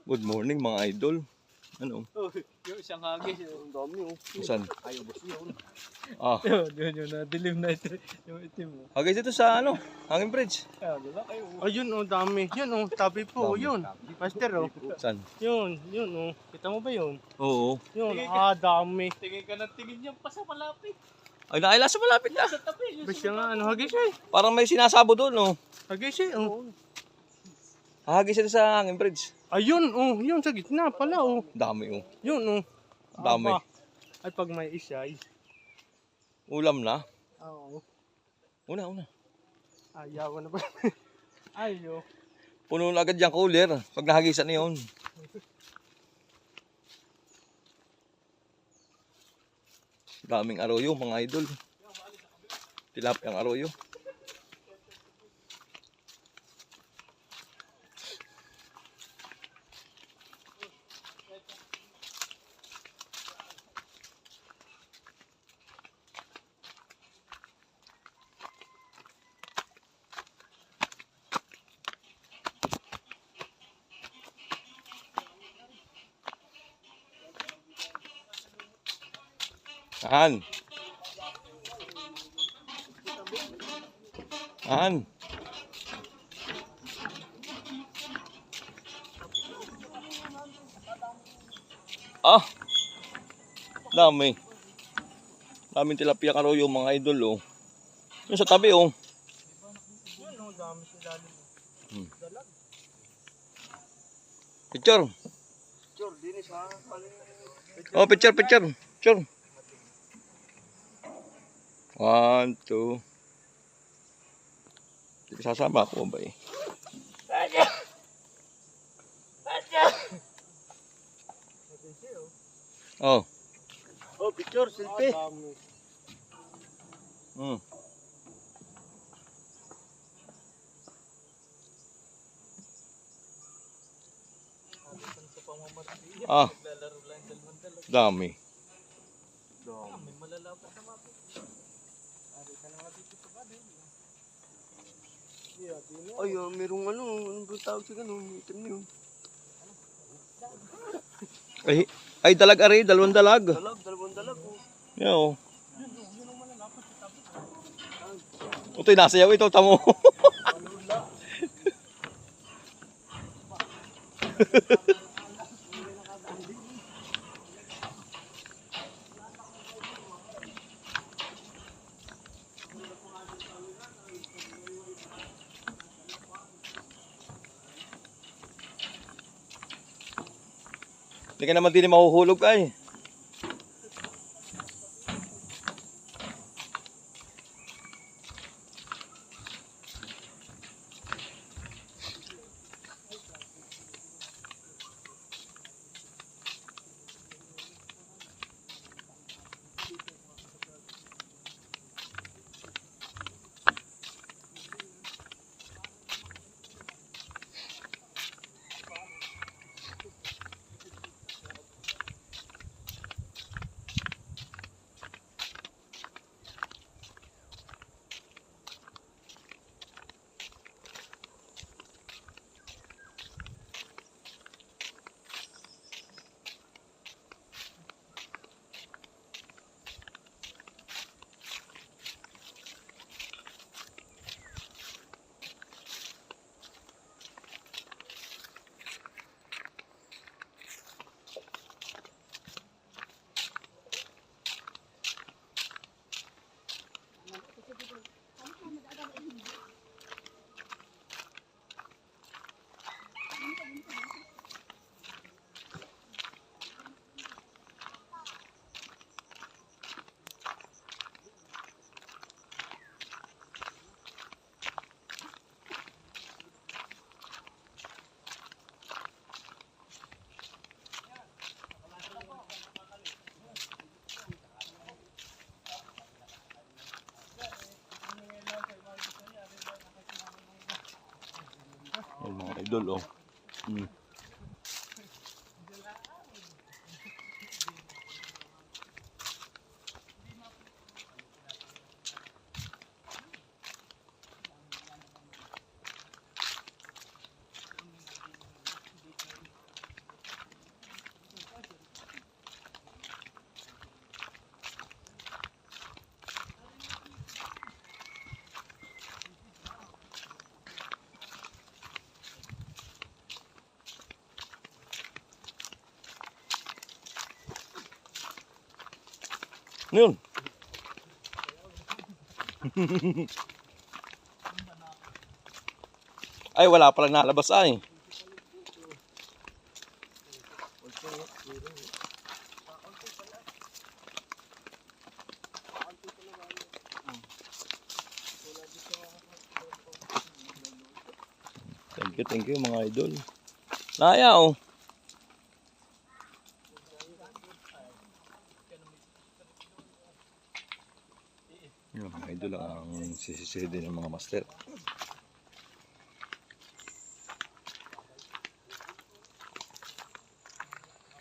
Good morning mga idol. Ano? Oh, yung isang hagis. Ang dami oh. Saan? Ayaw ba yun? Ah, Yun, nadilim na ito. Yung itim mo. hagis dito sa ano? Hanging Bridge. Ah, wala kayo. Ayun oh, dami. Yun oh, tabi po. Dami. Yun. Master oh. Saan? Yun oh. Kita mo ba yun? Oo. Yun, Tingin ka. dami. Tingin ka ng tingin niya pa sa malapit. Ay, nakaila sa malapit na. Sa tabi. Yung Basta nga, ano, hagis eh. Parang may sinasabo doon, no? Hagis eh, oh. Hagis dito sa Hanging Bridge. Ayun oh, yun sa gitna pala oh. Dami, oh. Yun oh. Dami. Aba. Ay pag may isa ay. Ulam na. Oo. Una. Ayaw na ba? Ayo. Puno na agad yung cooler. Pag nahagisan na yun. Daming arroyo, mga idol. Tilapiyang arroyo. An. Ah. Dami. Daming tilapia arroyo mga idol, oh. Yung sa tabi, oh. Yun oh, dami sila. Dalag. Picture. Sure, dinis ha. Oh, picture. Picture. 1, 2. Sasama ako ba eh? Oh. Oh, picture, selfie. Hmm. Ah. Dami. May malalapat na mapit. Ay, merong ano ba tawag sa ganun? Itim na yun. Ay dalag ari, dalawang dalag. Dalawang dalag oh. Yo. Utoy nasayaw ito tamo. Hindi ka naman din mahuhulog ay. Yan mga idol, oh. Ano yun? Ay, wala palang nalabas ay. Thank you mga idol. Naya oh. Yung mga idol ang sisisi din ng mga master.